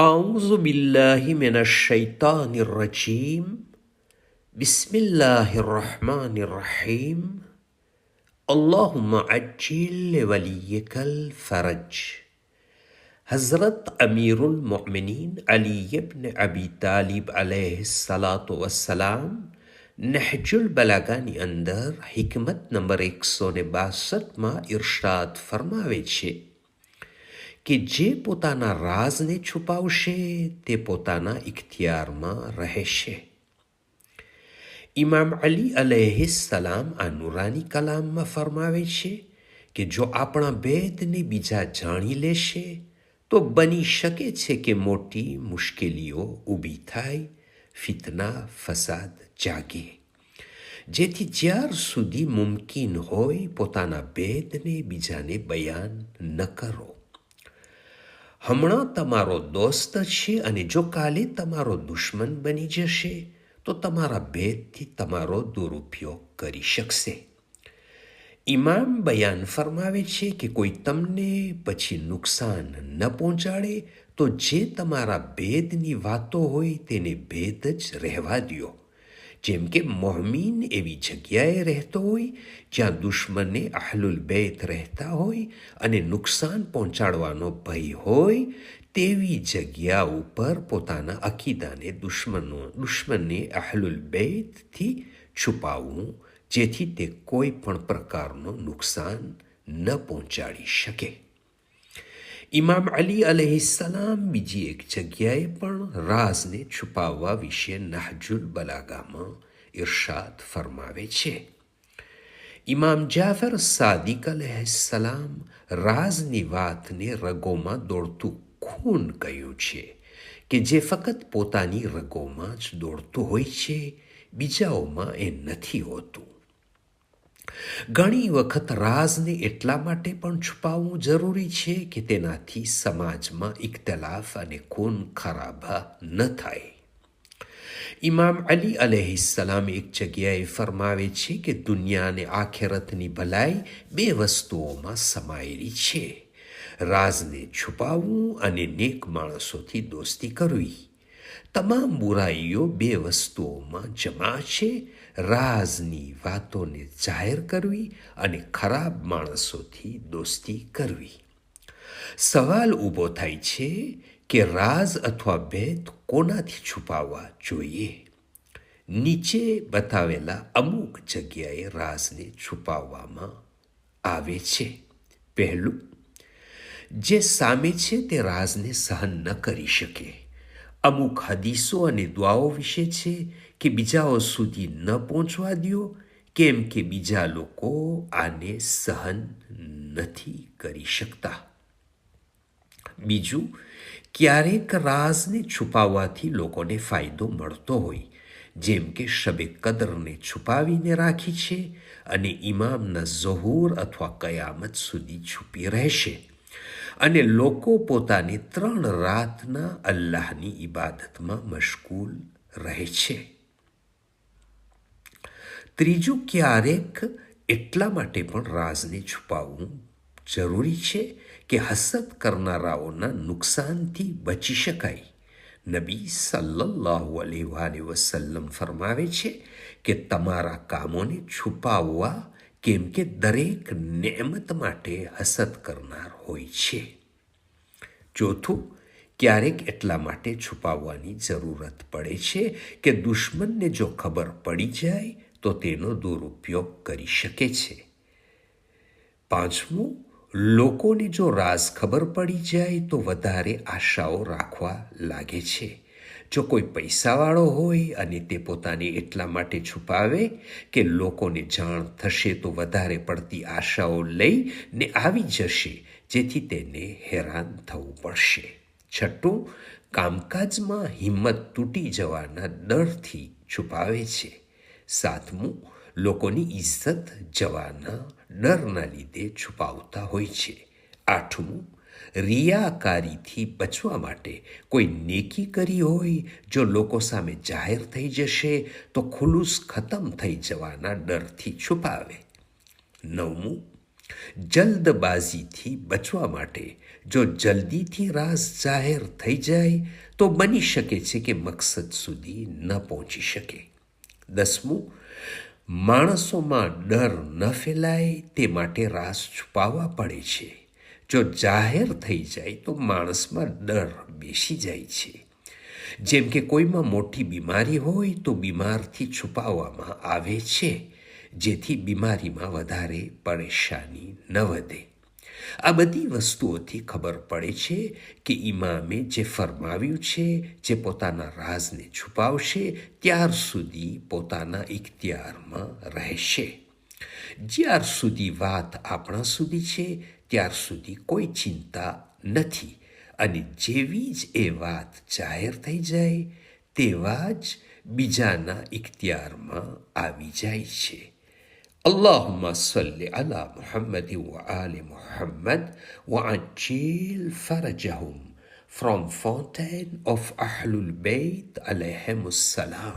أعوذ بالله من الشيطان الرجيم بسم الله الرحمن الرحيم اللهم عجل لوليك الفرج. हज़रत अमीरुल मोमिनीन अली इब्न अबी तालिब अलैहिस्सलातु वस्सलाम नहजुल બલાગાની અંદર હિકમત નંબર 162માં ઇરશાદ ફરમાવે છે કે જે પોતાના રાજને છુપાવશે તે પોતાના ઇખ્તિયારમાં રહેશે. ઇમામ અલી અલૈહિસ્સલામ આ નુરાની કલામમાં ફરમાવે છે કે જો આપણા ભેદને બીજા જાણી લેશે તો બની શકે છે કે મોટી મુશ્કેલીઓ ઊભી થાય, ફિતના ફસાદ જાગે. જેથી જ્યાર સુધી મુમકિન હોય પોતાના ભેદને બીજાને બયાન ન કરો. હમણાં તમારો દોસ્ત છે અને જો કાલે તમારો દુશ્મન બની જશે તો તમારા ભેદથી તમારો દુરુપયોગ કરી શકશે. ઇમામ બયાન ફરમાવે છે કે કોઈ તમને પછી નુકસાન ન પહોંચાડે તો જે તમારા ભેદની વાતો હોય તેને ભેદ જ રહેવા દ્યો. જેમ કે મોહમીન એવી જગ્યાએ રહેતો હોય જ્યાં દુશ્મને અહલુલ બેત રહેતા હોય અને નુકસાન પહોંચાડવાનો ભય હોય તેવી જગ્યા ઉપર પોતાના અકીદાને દુશ્મનને અહલુલ બેતથી છુપાવવું જેથી તે કોઈ પણ પ્રકારનું નુકસાન ન પહોંચાડી શકે. ઇમામ અલી અલૈહિસ્સલામ બીજી એક જગ્યાએ પણ રાજને છુપાવવા વિશે નહજુલ બલાગામાં ઇરશાદ ફરમાવે છે. ઇમામ જાફર સાદિક અલૈહિસ્સલામ રાજની વાતને રગોમાં દોડતું ખૂન કહ્યું છે કે જે ફક્ત પોતાની રગોમાં જ દોડતું હોય છે, બીજાઓમાં એ નથી હોતું. ઘણી વખત રાજને એટલા માટે પણ છુપાવવું જરૂરી છે કે તેનાથી સમાજમાં ઇખ્તલાફ અને ખૂન ખરાબા ન થાય. ઇમામ અલી અલૈહિસ્સલામ એક જગ્યાએ ફરમાવે છે કે દુનિયા અને આખેરતની ભલાઈ બે વસ્તુઓમાં સમાયેલી છે: રાજને છુપાવવું અને નેક માણસોથી દોસ્તી કરવી. તમામ બુરાઈઓ બે વસ્તુઓમાં જમા છે: રાજની વાતોને જાહેર કરવી અને ખરાબ માણસોથી દોસ્તી કરવી. સવાલ ઊભો થાય છે કે રાજ અથવા ભેદ કોનાથી છુપાવવા જોઈએ? નીચે બતાવેલા અમુક જગ્યાએ રાજને છુપાવવામાં આવે છે. પહેલું, જે સામે છે તે રાજને સહન ન કરી શકે. અમુક હદીસો અને દુઆઓ વિશે છે કે બીજાઓ સુધી ન પહોંચવા દ્યો, કેમ કે બીજા લોકો આને સહન નથી કરી શકતા. બીજું, ક્યારેક રાજને છુપાવવાથી લોકોને ફાયદો મળતો હોય, જેમ કે શબે કદરને છુપાવીને રાખી છે અને ઇમામના ઝહૂર અથવા કયામત સુધી છુપી રહેશે અને લોકો પોતાની 3 રાતના અલ્લાહની ઇબાદતમાં મશગુલ રહે છે. ત્રીજું, ક્યારેક એટલા માટે પણ રાજને છુપાવવું જરૂરી છે કે હસદ કરનારાઓના નુકસાનથી બચી શકાય. નબી સલ્લલ્લાહુ અલૈહિ વસલ્લમ ફરમાવે છે કે તમારા કામોને છુપાવવા, કેમ કે દરેક નેમત માટે હસદ કરનાર હોય છે. ચોથું, ક્યારેક એટલા માટે છુપાવવાની જરૂરત પડે છે કે દુશ્મનને જો ખબર પડી જાય તો તેનો દુરુપયોગ કરી શકે છે. પાંચમું, લોકોને જો રાજ ખબર પડી જાય તો વધારે આશાઓ રાખવા લાગે છે. જો કોઈ પૈસાવાળો હોય અને તે પોતાને એટલા માટે છુપાવે કે લોકોને જાણ થશે તો વધારે પડતી આશાઓ લઈને આવી જશે, જેથી તેને હેરાન થવું પડશે. છઠ્ઠું, કામકાજમાં હિંમત તૂટી જવાના ડરથી છુપાવે છે. સાતમું, લોકોની ઇજ્જત જવાના ડરના લીધે છુપાવતા હોય છે. આઠમું, રિયાકારીથી બચવા માટે કોઈ નેકી કરી હોય, જો લોકો સામે જાહેર થઈ જશે તો ખુલુસ ખતમ થઈ જવાના ડરથી છુપાવે. નવમું, જલ્દબાજીથી બચવા માટે જો જલ્દીથી રાઝ જાહેર થઈ જાય તો બની શકે છે કે મકસદ સુધી ન પહોંચી શકે. 10મું, માણસોમાં ડર ન ફેલાય તે માટે રાઝ છુપાવવા પડે છે. જો જાહેર થઈ જાય તો માણસમાં ડર બેસી જાય છે. જેમ કે કોઈમાં મોટી બીમારી હોય તો બીમારથી છુપાવવામાં આવે છે, જેથી બીમારીમાં વધારે પરેશાની ન વધે. આ બધી વસ્તુઓથી ખબર પડે છે કે ઇમામે જે ફરમાવ્યું છે, જે પોતાના રાઝને છુપાવશે ત્યાર સુધી પોતાના ઇખ્તિયારમાં રહેશે. જ્યાર સુધી વાત આપણા સુધી છે ત્યાર સુધી કોઈ ચિંતા નથી, અને જેવી જ એ વાત જાહેર થઈ જાય તેવા જ બીજાના ઇખ્તિયારમાં આવી જાય છે. اللهم صل على محمد وآل محمد وعجل فرجهم. From Fountain of Ahlul Bayt alayhim السلام.